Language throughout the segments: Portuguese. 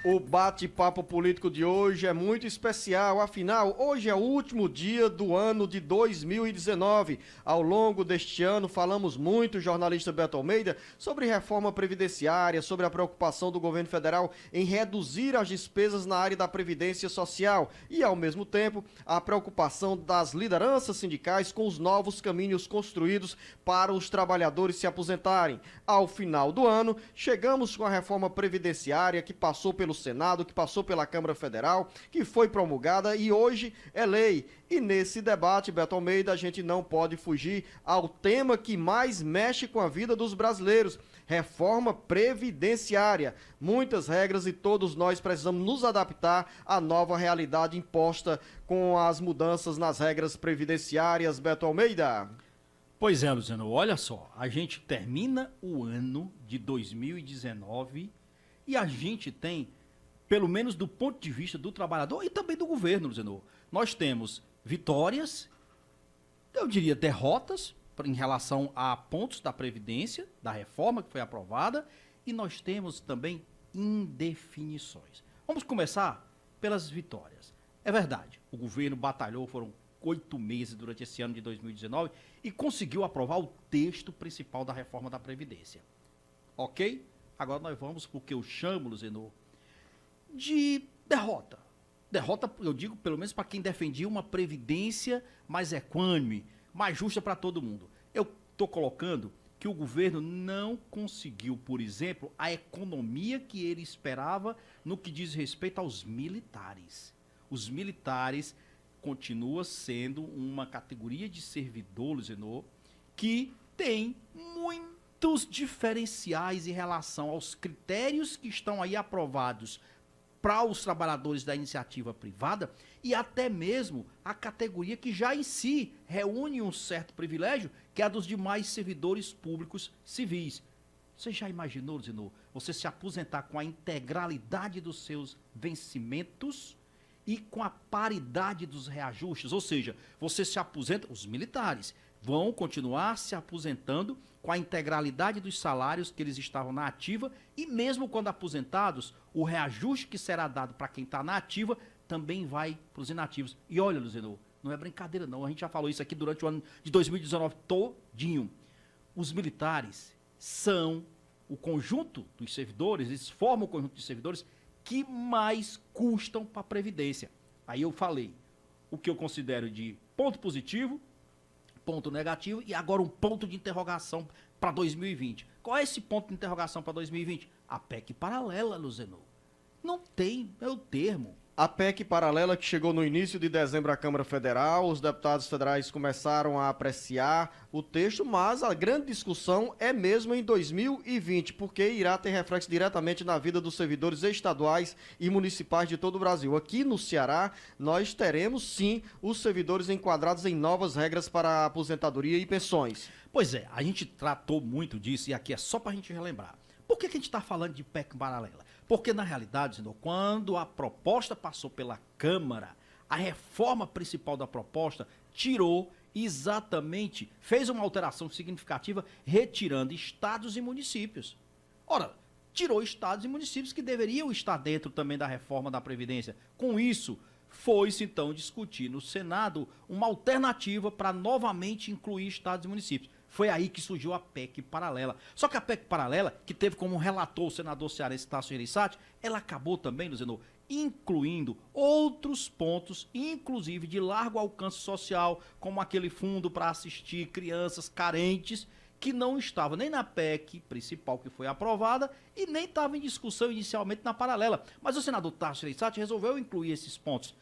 O bate-papo político de hoje é muito especial, afinal, hoje é o último dia do ano de 2019. Ao longo deste ano, falamos muito, jornalista Beto Almeida, sobre reforma previdenciária, sobre a preocupação do governo federal em reduzir as despesas na área da previdência social e, ao mesmo tempo, a preocupação das lideranças sindicais com os novos caminhos construídos para os trabalhadores se aposentarem. Ao final do ano, chegamos com a reforma previdenciária que passou pelo Senado, que passou pela Câmara Federal, que foi promulgada e hoje é lei. E nesse debate, Beto Almeida, a gente não pode fugir ao tema que mais mexe com a vida dos brasileiros: reforma previdenciária. Muitas regras e todos nós precisamos nos adaptar à nova realidade imposta com as mudanças nas regras previdenciárias. Beto Almeida. Pois é, Luciano, olha só, a gente termina o ano de 2019 e a gente tem, pelo menos do ponto de vista do trabalhador e também do governo, Luciano, nós temos vitórias, eu diria derrotas, em relação a pontos da Previdência, da reforma que foi aprovada, e nós temos também indefinições. Vamos começar pelas vitórias. É verdade, o governo batalhou, foram 8 meses durante esse ano de 2019 e conseguiu aprovar o texto principal da reforma da Previdência. Ok? Agora nós vamos para o que eu chamo, Luzenor, de derrota. Derrota, eu digo, pelo menos para quem defendia uma previdência mais equânime, mais justa para todo mundo. Eu estou colocando que o governo não conseguiu, por exemplo, a economia que ele esperava no que diz respeito aos militares. Os militares continuam sendo uma categoria de servidor, Luzenor, que tem muitos diferenciais em relação aos critérios que estão aí aprovados para os trabalhadores da iniciativa privada e até mesmo a categoria que já em si reúne um certo privilégio, que é a dos demais servidores públicos civis. Você já imaginou, Zinô, você se aposentar com a integralidade dos seus vencimentos e com a paridade dos reajustes? Ou seja, você se aposenta, os militares vão continuar se aposentando com a integralidade dos salários que eles estavam na ativa e mesmo quando aposentados, o reajuste que será dado para quem está na ativa também vai para os inativos. E olha, Luzenor, não é brincadeira não, a gente já falou isso aqui durante o ano de 2019 todinho. Os militares são o conjunto dos servidores, eles formam o conjunto de servidores que mais custam para a Previdência. Aí eu falei o que eu considero de ponto positivo, ponto negativo e agora um ponto de interrogação para 2020. Qual é esse ponto de interrogação para 2020? A PEC paralela, Luzenor. Não tem, é o termo. A PEC paralela que chegou no início de dezembro à Câmara Federal, os deputados federais começaram a apreciar o texto, mas a grande discussão é mesmo em 2020, porque irá ter reflexo diretamente na vida dos servidores estaduais e municipais de todo o Brasil. Aqui no Ceará, nós teremos sim os servidores enquadrados em novas regras para aposentadoria e pensões. Pois é, a gente tratou muito disso e aqui é só para a gente relembrar. Por que a gente está falando de PEC paralela? Porque, na realidade, senhor, quando a proposta passou pela Câmara, a reforma principal da proposta tirou exatamente, fez uma alteração significativa, retirando estados e municípios. Ora, tirou estados e municípios que deveriam estar dentro também da reforma da Previdência. Com isso, foi-se então discutir no Senado uma alternativa para novamente incluir estados e municípios. Foi aí que surgiu a PEC paralela. Só que a PEC paralela, que teve como relator o senador cearense Tasso Gereissati, ela acabou também, Luzenor, incluindo outros pontos, inclusive de largo alcance social, como aquele fundo para assistir crianças carentes, que não estava nem na PEC principal que foi aprovada e nem estava em discussão inicialmente na paralela. Mas o senador Tasso Gereissati resolveu incluir esses pontos.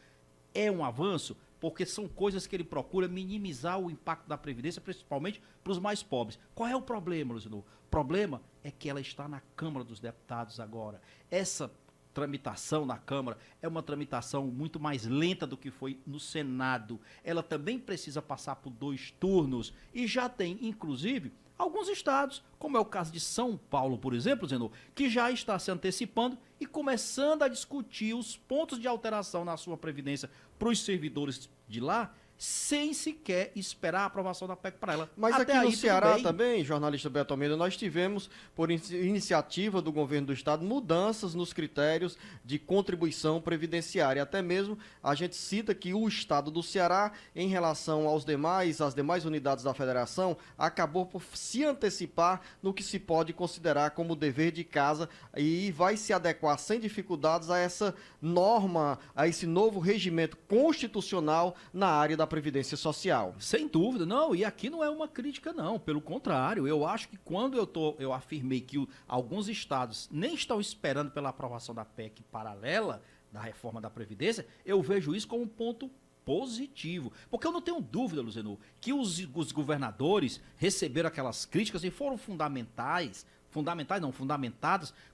É um avanço, porque são coisas que ele procura minimizar o impacto da Previdência, principalmente para os mais pobres. Qual é o problema, Luciano? O problema é que ela está na Câmara dos Deputados agora. Essa tramitação na Câmara é uma tramitação muito mais lenta do que foi no Senado. Ela também precisa passar por 2 turnos e já tem, inclusive, alguns estados, como é o caso de São Paulo, por exemplo, Zenô, que já está se antecipando e começando a discutir os pontos de alteração na sua previdência para os servidores de lá, sem sequer esperar a aprovação da PEC para ela. Mas Até aqui aí, no tudo Ceará bem. também, jornalista Beto Almeida, nós tivemos, por iniciativa do governo do estado, mudanças nos critérios de contribuição previdenciária. Até mesmo a gente cita que o estado do Ceará, em relação às demais unidades da federação, acabou por se antecipar no que se pode considerar como dever de casa e vai se adequar sem dificuldades a essa norma, a esse novo regimento constitucional na área da Previdência Social. Sem dúvida, não, e aqui não é uma crítica não, pelo contrário, eu acho que quando eu afirmei que alguns estados nem estão esperando pela aprovação da PEC paralela, da reforma da Previdência, eu vejo isso como um ponto positivo, porque eu não tenho dúvida, Luciano, que os governadores receberam aquelas críticas e foram fundamentadas,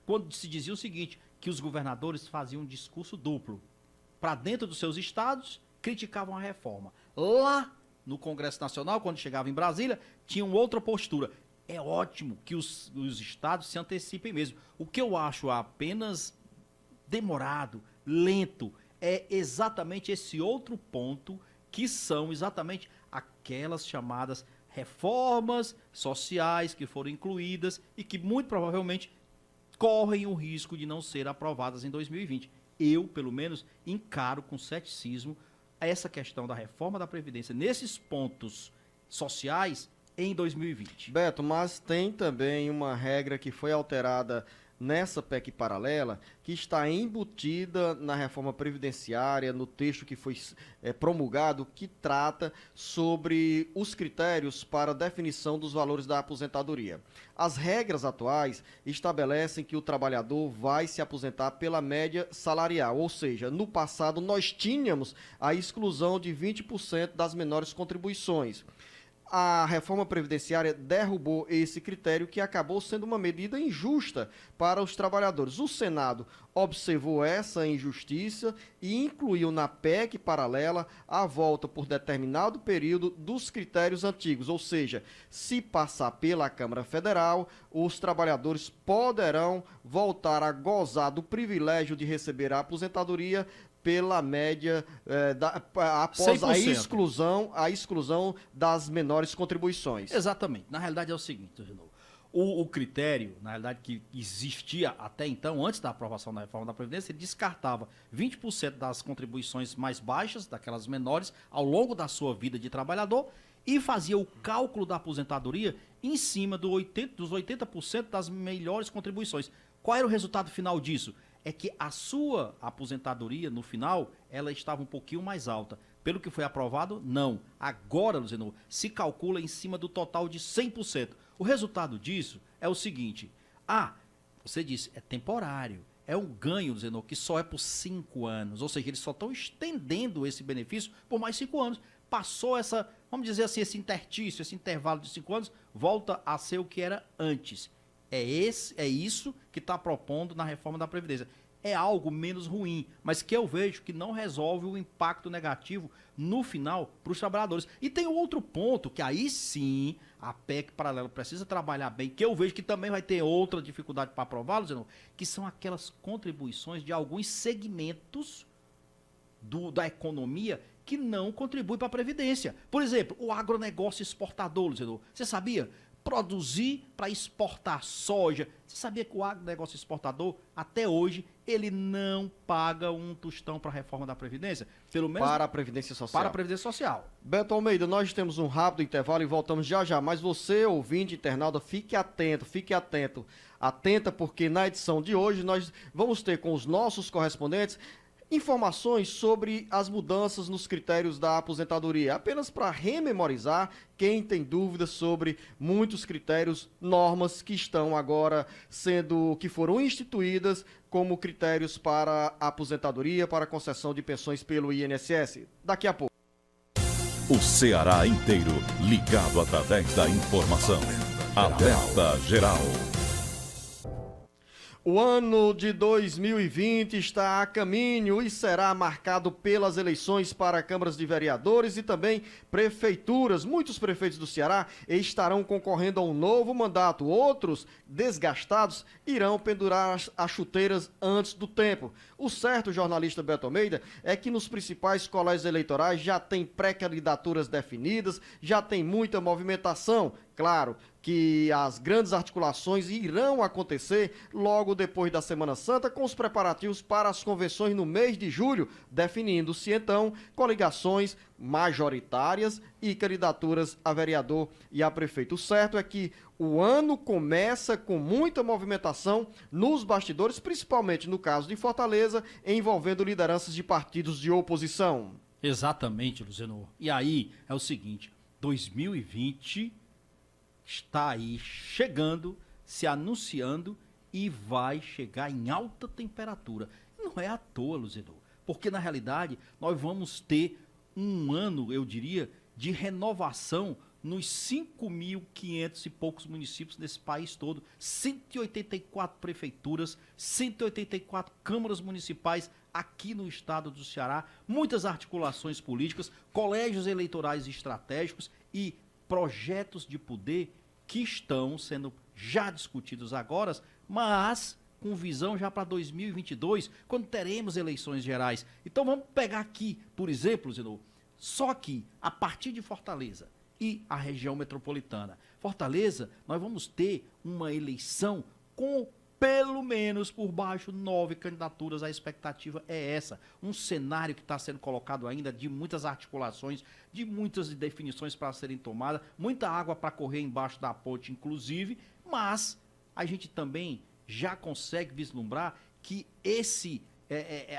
quando se dizia o seguinte, que os governadores faziam um discurso duplo, para dentro dos seus estados, criticavam a reforma. Lá no Congresso Nacional, quando chegava em Brasília, tinham outra postura. É ótimo que os estados se antecipem mesmo. O que eu acho apenas demorado, lento, é exatamente esse outro ponto, que são exatamente aquelas chamadas reformas sociais que foram incluídas e que muito provavelmente correm o risco de não ser aprovadas em 2020. Eu, pelo menos, encaro com ceticismo essa questão da reforma da Previdência nesses pontos sociais em 2020. Beto, mas tem também uma regra que foi alterada nessa PEC paralela, que está embutida na reforma previdenciária, no texto que foi promulgado, que trata sobre os critérios para definição dos valores da aposentadoria. As regras atuais estabelecem que o trabalhador vai se aposentar pela média salarial, ou seja, no passado nós tínhamos a exclusão de 20% das menores contribuições. A reforma previdenciária derrubou esse critério, que acabou sendo uma medida injusta para os trabalhadores. O Senado observou essa injustiça e incluiu na PEC paralela a volta por determinado período dos critérios antigos, ou seja, se passar pela Câmara Federal, os trabalhadores poderão voltar a gozar do privilégio de receber a aposentadoria pela média após 100%. a exclusão das menores contribuições. Exatamente. Na realidade é o seguinte, de novo. O critério, na realidade, que existia até então, antes da aprovação da reforma da Previdência, ele descartava 20% das contribuições mais baixas, daquelas menores, ao longo da sua vida de trabalhador, e fazia o cálculo da aposentadoria em cima dos 80% das melhores contribuições. Qual era o resultado final disso? É que a sua aposentadoria, no final, ela estava um pouquinho mais alta. Pelo que foi aprovado, não. Agora, Luciano, se calcula em cima do total de 100%. O resultado disso é o seguinte. Você disse, é temporário. É um ganho, Luciano, que só é por 5 anos. Ou seja, eles só estão estendendo esse benefício por mais 5 anos. Passou essa, vamos dizer assim, esse intertício, esse intervalo de 5 anos, volta a ser o que era antes. É isso que está propondo na reforma da Previdência. É algo menos ruim, mas que eu vejo que não resolve o impacto negativo no final para os trabalhadores. E tem outro ponto, que aí sim a PEC paralela precisa trabalhar bem, que eu vejo que também vai ter outra dificuldade para aprová-lo, que são aquelas contribuições de alguns segmentos da economia que não contribuem para a Previdência. Por exemplo, o agronegócio exportador, Luciano. Você sabia? Produzir para exportar soja. Você sabia que o agronegócio exportador, até hoje, ele não paga um tostão para a reforma da Previdência? Pelo menos para a Previdência Social. Para a Previdência Social. Beto Almeida, nós temos um rápido intervalo e voltamos já já. Mas você, ouvinte, internauta, fique atento, atenta, porque na edição de hoje nós vamos ter com os nossos correspondentes informações sobre as mudanças nos critérios da aposentadoria, apenas para rememorizar quem tem dúvidas sobre muitos critérios, normas que estão agora que foram instituídas como critérios para a aposentadoria, para a concessão de pensões pelo INSS. Daqui a pouco. O Ceará inteiro ligado através da informação. Alerta Geral. O ano de 2020 está a caminho e será marcado pelas eleições para câmaras de vereadores e também prefeituras. Muitos prefeitos do Ceará estarão concorrendo a um novo mandato. Outros, desgastados, irão pendurar as chuteiras antes do tempo. O certo, jornalista Beto Almeida, é que nos principais colégios eleitorais já tem pré-candidaturas definidas, já tem muita movimentação. Claro que as grandes articulações irão acontecer logo depois da Semana Santa, com os preparativos para as convenções no mês de julho, definindo-se então coligações majoritárias e candidaturas a vereador e a prefeito. O certo é que o ano começa com muita movimentação nos bastidores, principalmente no caso de Fortaleza, envolvendo lideranças de partidos de oposição. Exatamente, Luciano. E aí é o seguinte, 2020 está aí chegando, se anunciando e vai chegar em alta temperatura. Não é à toa, Luciano, porque na realidade nós vamos ter um ano, eu diria, de renovação nos 5.500 e poucos municípios desse país todo, 184 prefeituras, 184 câmaras municipais aqui no estado do Ceará, muitas articulações políticas, colégios eleitorais estratégicos e projetos de poder que estão sendo já discutidos agora, mas com visão já para 2022, quando teremos eleições gerais. Então vamos pegar aqui, por exemplo, Zeno, só que a partir de Fortaleza e a região metropolitana. Fortaleza, nós vamos ter uma eleição com pelo menos por baixo 9 candidaturas. A expectativa é essa. Um cenário que está sendo colocado ainda de muitas articulações, de muitas definições para serem tomadas, muita água para correr embaixo da ponte, inclusive, mas a gente também já consegue vislumbrar que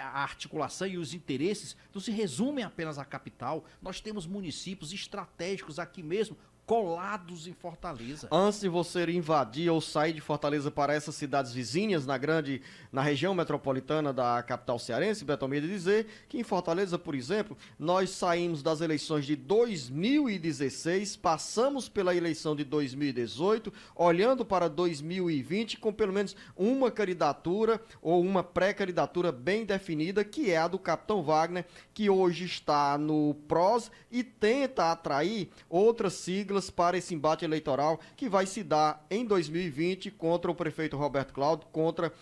a articulação e os interesses não se resumem apenas à capital. Nós temos municípios estratégicos aqui mesmo, colados em Fortaleza. Antes de você invadir ou sair de Fortaleza para essas cidades vizinhas na região metropolitana da capital cearense, Beto Almeida, dizer que em Fortaleza, por exemplo, nós saímos das eleições de 2016, passamos pela eleição de 2018, olhando para 2020 com pelo menos uma candidatura ou uma pré-candidatura bem definida, que é a do Capitão Wagner, que hoje está no PROS e tenta atrair outras siglas para esse embate eleitoral que vai se dar em 2020 contra o prefeito Roberto Cláudio, contra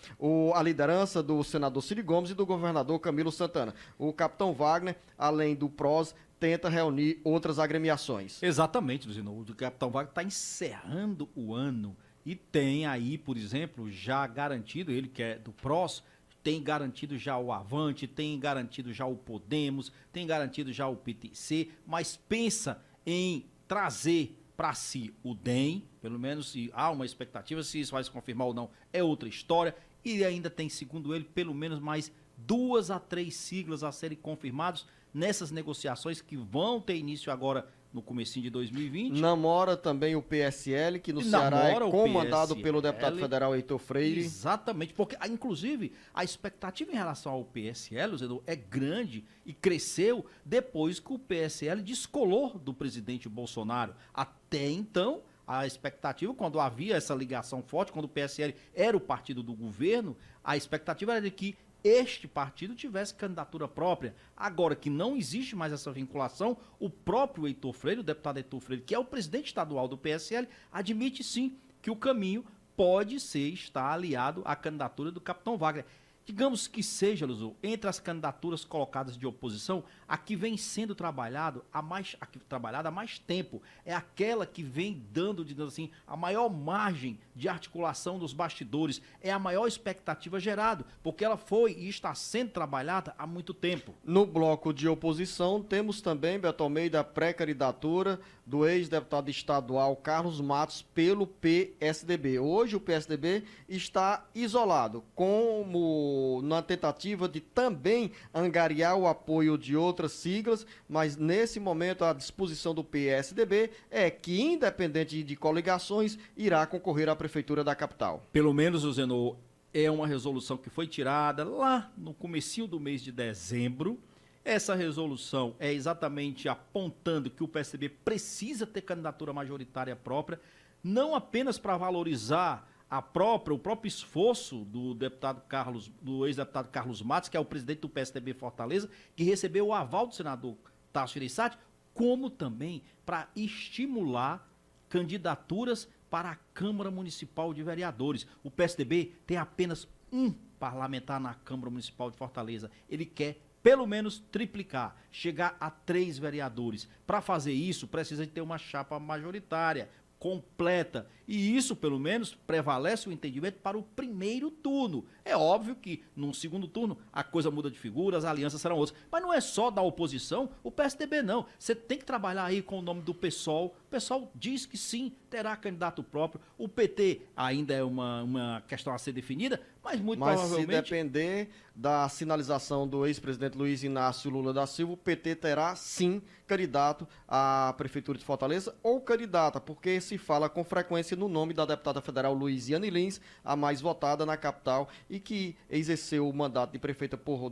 a liderança do senador Ciro Gomes e do governador Camilo Santana. O Capitão Wagner, além do PROS, tenta reunir outras agremiações. Exatamente, Luciano. O Capitão Wagner está encerrando o ano e tem aí, por exemplo, já garantido, ele que é do PROS, tem garantido já o Avante, tem garantido já o Podemos, tem garantido já o PTC, mas pensa em trazer para si o DEM, pelo menos se há uma expectativa, se isso vai se confirmar ou não, é outra história, e ainda tem, segundo ele, pelo menos mais 2 a 3 siglas a serem confirmados nessas negociações que vão ter início agora no comecinho de 2020. Namora também o PSL, que no Ceará é comandado pelo deputado federal Heitor Freire. Exatamente, porque inclusive a expectativa em relação ao PSL, Zeno, é grande e cresceu depois que o PSL descolou do presidente Bolsonaro. Até então, a expectativa, quando havia essa ligação forte, quando o PSL era o partido do governo, a expectativa era de que este partido tivesse candidatura própria. Agora que não existe mais essa vinculação, o próprio Heitor Freire, o deputado Heitor Freire, que é o presidente estadual do PSL, admite sim que o caminho pode estar aliado à candidatura do Capitão Wagner. Digamos que seja, Luzu, entre as candidaturas colocadas de oposição, a que vem sendo trabalhada há mais tempo. É aquela que vem dando, digamos assim, a maior margem de articulação dos bastidores. É a maior expectativa gerada, porque ela foi e está sendo trabalhada há muito tempo. No bloco de oposição, temos também, Beto Almeida, a pré-candidatura do ex-deputado estadual Carlos Matos pelo PSDB. Hoje o PSDB está isolado, como na tentativa de também angariar o apoio de outras siglas, mas nesse momento a disposição do PSDB é que, independente de coligações, irá concorrer à prefeitura da capital. Pelo menos, Zeno, é uma resolução que foi tirada lá no comecinho do mês de dezembro. Essa resolução é exatamente apontando que o PSDB precisa ter candidatura majoritária própria, não apenas para valorizar o próprio esforço do ex-deputado Carlos Matos, que é o presidente do PSDB Fortaleza, que recebeu o aval do senador Tasso Gereissati, como também para estimular candidaturas para a Câmara Municipal de Vereadores. O PSDB tem apenas um parlamentar na Câmara Municipal de Fortaleza. Ele quer pelo menos triplicar, chegar a 3 vereadores. Para fazer isso, precisa de ter uma chapa majoritária, completa. E isso, pelo menos, prevalece o entendimento para o primeiro turno. É óbvio que, num segundo turno, a coisa muda de figura, as alianças serão outras. Mas não é só da oposição o PSDB, não. Você tem que trabalhar aí com o nome do PSOL. O PSOL diz que sim, terá candidato próprio. O PT ainda é uma questão a ser definida, mas muito provavelmente... Mas se depender da sinalização do ex-presidente Luiz Inácio Lula da Silva, o PT terá sim candidato à Prefeitura de Fortaleza ou candidata, porque se fala com frequência no nome da deputada federal Luiziane Lins, a mais votada na capital e que exerceu o mandato de prefeita por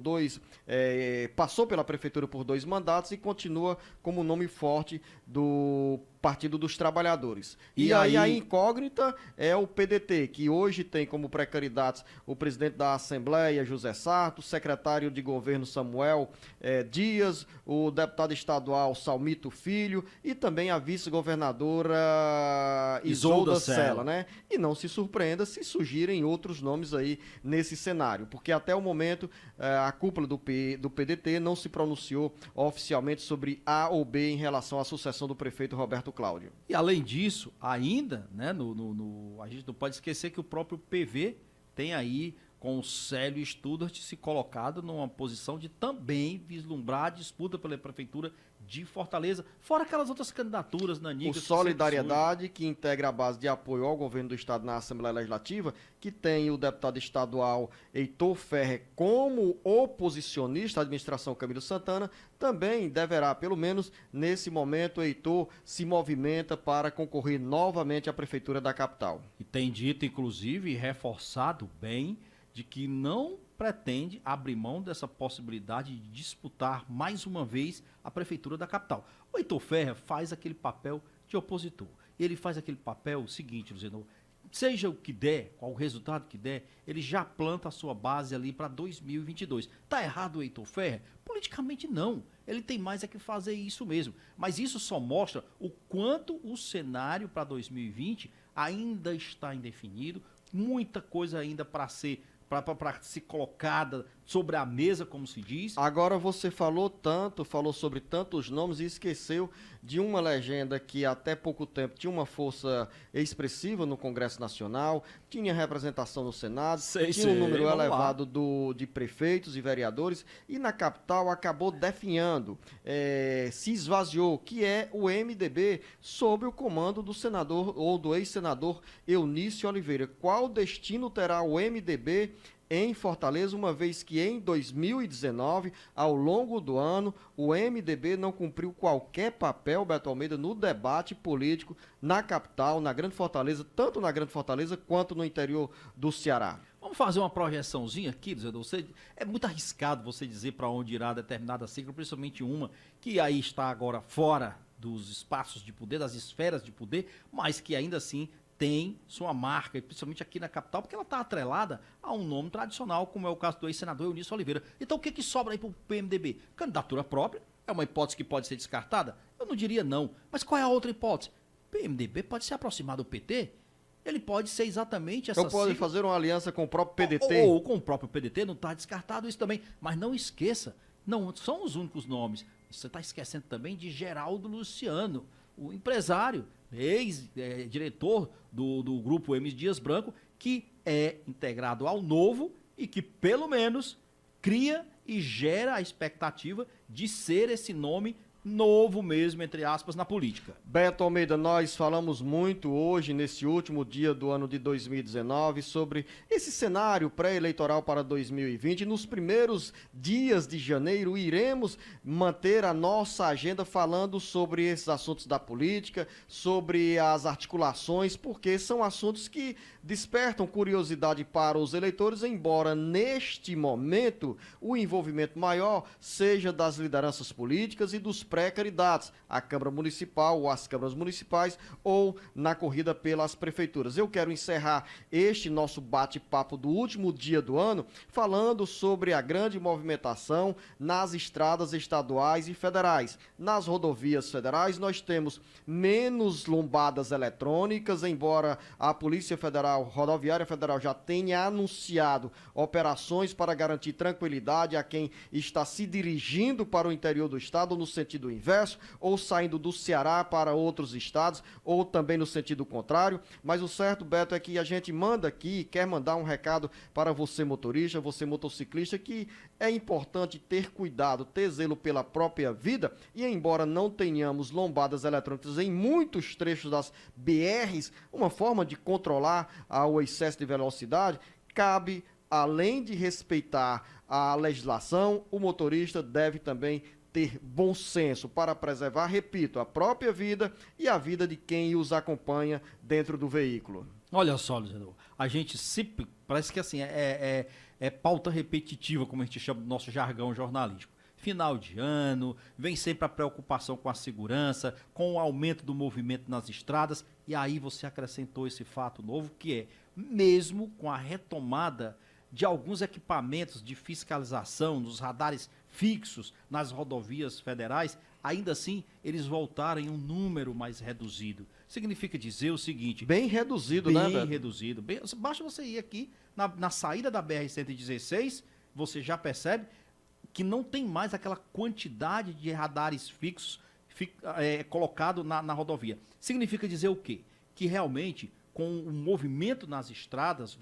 passou pela prefeitura por 2 mandatos e continua como nome forte do Partido dos Trabalhadores. E aí a incógnita é o PDT, que hoje tem como pré-candidatos o presidente da Assembleia, José Sarto, o secretário de governo Samuel Dias, o deputado estadual Salmito Filho e também a vice-governadora Isolda Sela, né? E não se surpreenda se surgirem outros nomes aí nesse cenário, porque até o momento a cúpula do PDT não se pronunciou oficialmente sobre A ou B em relação à sucessão do prefeito Roberto Cláudio. E além disso, ainda, né, a gente não pode esquecer que o próprio PV tem aí com o Célio Studart se colocado numa posição de também vislumbrar a disputa pela prefeitura de Fortaleza, fora aquelas outras candidaturas nanicas. O Solidariedade, que integra a base de apoio ao governo do estado na Assembleia Legislativa, que tem o deputado estadual Heitor Ferrer como oposicionista à administração Camilo Santana, também deverá, pelo menos nesse momento, Heitor se movimenta para concorrer novamente à prefeitura da capital. E tem dito, inclusive, reforçado bem, de que não pretende abrir mão dessa possibilidade de disputar mais uma vez a prefeitura da capital. O Heitor Ferrer faz aquele papel de opositor. Ele faz aquele papel seguinte, Luciano, seja o que der, qual o resultado que der, ele já planta a sua base ali para 2022. Tá errado o Heitor Ferrer? Politicamente não. Ele tem mais é que fazer isso mesmo. Mas isso só mostra o quanto o cenário para 2020 ainda está indefinido, muita coisa ainda para ser colocada sobre a mesa, como se diz. Agora você falou sobre tantos nomes e esqueceu de uma legenda que até pouco tempo tinha uma força expressiva no Congresso Nacional, tinha representação no Senado, tinha um número elevado de prefeitos e vereadores e na capital acabou definhando, se esvaziou, que é o MDB sob o comando do senador ou do ex-senador Eunício Oliveira. Qual destino terá o MDB em Fortaleza, uma vez que em 2019, ao longo do ano, o MDB não cumpriu qualquer papel, Beto Almeida, no debate político na capital, na Grande Fortaleza, tanto na Grande Fortaleza quanto no interior do Ceará? Vamos fazer uma projeçãozinha aqui, é muito arriscado você dizer para onde irá determinada sigla, principalmente uma que aí está agora fora dos espaços de poder, das esferas de poder, mas que ainda assim tem sua marca, principalmente aqui na capital, porque ela está atrelada a um nome tradicional, como é o caso do ex-senador Eunício Oliveira. Então o que sobra aí para o PMDB? Candidatura própria? É uma hipótese que pode ser descartada? Eu não diria não. Mas qual é a outra hipótese? O PMDB pode se aproximar do PT? Ele pode ser exatamente essa sigla. Ou pode fazer uma aliança com o próprio PDT. Ou com o próprio PDT, não está descartado isso também. Mas não esqueça, não são os únicos nomes. Você está esquecendo também de Geraldo Luciano, o empresário, ex-diretor do grupo M. Dias Branco, que é integrado ao Novo e que, pelo menos, cria e gera a expectativa de ser esse nome novo mesmo, entre aspas, na política. Beto Almeida, nós falamos muito hoje, nesse último dia do ano de 2019, sobre esse cenário pré-eleitoral para 2020. Nos primeiros dias de janeiro, iremos manter a nossa agenda falando sobre esses assuntos da política, sobre as articulações, porque são assuntos que despertam curiosidade para os eleitores, embora neste momento o envolvimento maior seja das lideranças políticas e dos pré-candidatos, a Câmara Municipal ou as câmaras municipais ou na corrida pelas prefeituras. Eu quero encerrar este nosso bate-papo do último dia do ano falando sobre a grande movimentação nas estradas estaduais e federais. Nas rodovias federais nós temos menos lombadas eletrônicas, embora a Polícia Federal, Rodoviária Federal já tenha anunciado operações para garantir tranquilidade a quem está se dirigindo para o interior do estado no sentido inverso, ou saindo do Ceará para outros estados, ou também no sentido contrário. Mas o certo, Beto, é que a gente manda aqui, quer mandar um recado para você motorista, você motociclista, que é importante ter cuidado, ter zelo pela própria vida, e embora não tenhamos lombadas eletrônicas em muitos trechos das BRs, uma forma de controlar o excesso de velocidade, cabe, além de respeitar a legislação, o motorista deve também ter bom senso para preservar, repito, a própria vida e a vida de quem os acompanha dentro do veículo. Olha só, Luciano, a gente sempre, parece que assim, é pauta repetitiva, como a gente chama no nosso jargão jornalístico. Final de ano, vem sempre a preocupação com a segurança, com o aumento do movimento nas estradas, e aí você acrescentou esse fato novo, que é, mesmo com a retomada de alguns equipamentos de fiscalização nos radares fixos nas rodovias federais, ainda assim eles voltaram em um número mais reduzido. Significa dizer o seguinte... Bem reduzido, né, Beto? Bem reduzido. Basta você ir aqui na saída da BR-116, você já percebe que não tem mais aquela quantidade de radares fixos colocado na rodovia. Significa dizer o quê? Que realmente, com o movimento nas estradas,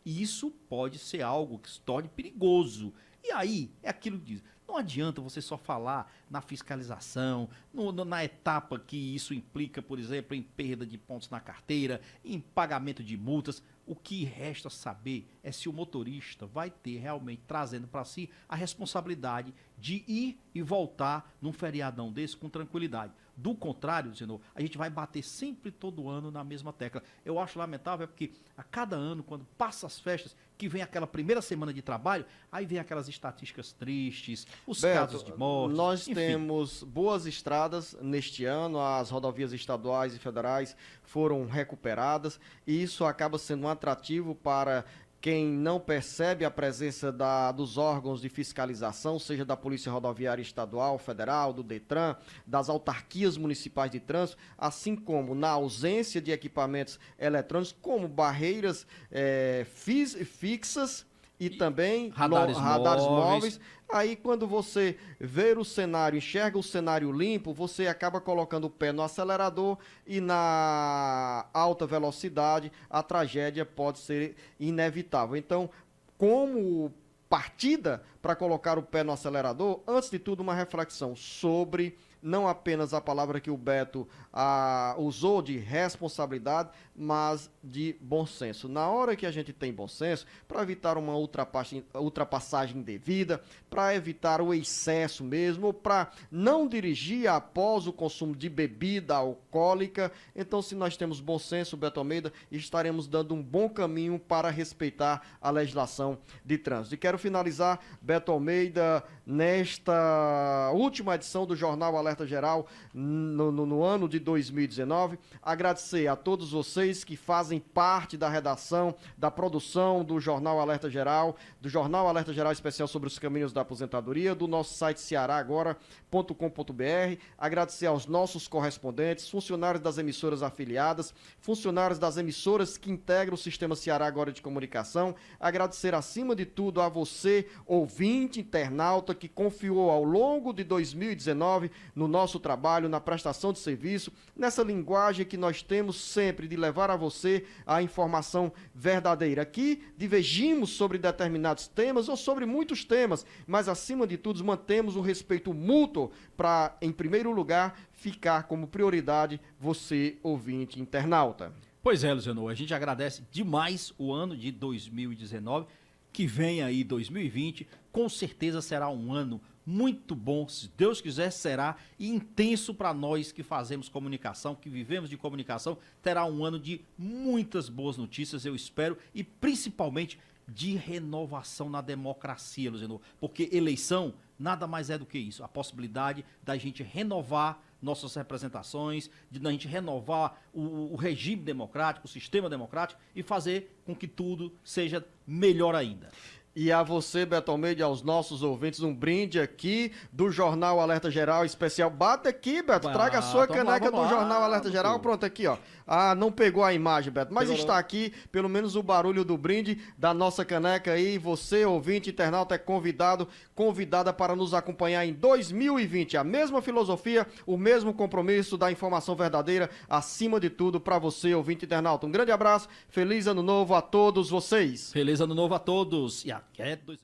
isso pode ser algo que se torne perigoso. E aí, é aquilo que diz, não adianta você só falar na fiscalização, na etapa que isso implica, por exemplo, em perda de pontos na carteira, em pagamento de multas. O que resta saber é se o motorista vai ter realmente trazendo para si a responsabilidade de ir e voltar num feriadão desse com tranquilidade. Do contrário, senhor, a gente vai bater sempre todo ano na mesma tecla. Eu acho lamentável porque a cada ano, quando passa as festas, que vem aquela primeira semana de trabalho, aí vem aquelas estatísticas tristes, os Beto, casos de mortes. Nós enfim. temos boas estradas neste ano, as rodovias estaduais e federais foram recuperadas e isso acaba sendo um atrativo para quem não percebe a presença dos órgãos de fiscalização, seja da Polícia Rodoviária Estadual, Federal, do DETRAN, das autarquias municipais de trânsito, assim como na ausência de equipamentos eletrônicos, como barreiras fixas e também radares móveis. Aí quando você vê o cenário, enxerga o cenário limpo, você acaba colocando o pé no acelerador e na alta velocidade a tragédia pode ser inevitável. Então, como partida para colocar o pé no acelerador, antes de tudo uma reflexão sobre não apenas a palavra que o Beto usou de responsabilidade, mas de bom senso. Na hora que a gente tem bom senso, para evitar uma ultrapassagem indevida, para evitar o excesso mesmo, para não dirigir após o consumo de bebida alcoólica, então se nós temos bom senso, Beto Almeida, estaremos dando um bom caminho para respeitar a legislação de trânsito. E quero finalizar, Beto Almeida, nesta última edição do Jornal Alerta Geral, no ano de 2019, agradecer a todos vocês que fazem parte da redação, da produção do Jornal Alerta Geral, do Jornal Alerta Geral Especial sobre os caminhos da aposentadoria, do nosso site cearagora.com.br, agradecer aos nossos correspondentes, funcionários das emissoras afiliadas, funcionários das emissoras que integram o Sistema Ceará Agora de Comunicação, agradecer acima de tudo a você, ouvinte, internauta, que confiou ao longo de 2019 no nosso trabalho, na prestação de serviço, nessa linguagem que nós temos sempre de levar a você a informação verdadeira. Aqui divergimos sobre determinados temas ou sobre muitos temas, mas acima de tudo mantemos um respeito mútuo para, em primeiro lugar, ficar como prioridade você, ouvinte internauta. Pois é, Luciano, a gente agradece demais o ano de 2019, que vem aí 2020, com certeza será um ano muito bom, se Deus quiser será, e intenso para nós que fazemos comunicação, que vivemos de comunicação, terá um ano de muitas boas notícias, eu espero, e principalmente de renovação na democracia, Luciano, porque eleição nada mais é do que isso, a possibilidade da gente renovar nossas representações, de da gente renovar o regime democrático, o sistema democrático e fazer com que tudo seja melhor ainda. E a você, Beto Almeida, e aos nossos ouvintes, um brinde aqui do Jornal Alerta Geral Especial. Bata aqui, Beto, traga a sua caneca do Jornal Alerta Geral. Pronto, aqui, ó. Ah, não pegou a imagem, Beto, mas está aqui, pelo menos o barulho do brinde da nossa caneca aí. Você, ouvinte, internauta, é convidada para nos acompanhar em 2020. A mesma filosofia, o mesmo compromisso da informação verdadeira, acima de tudo, para você, ouvinte, internauta. Um grande abraço, feliz ano novo a todos vocês. Feliz ano novo a todos e até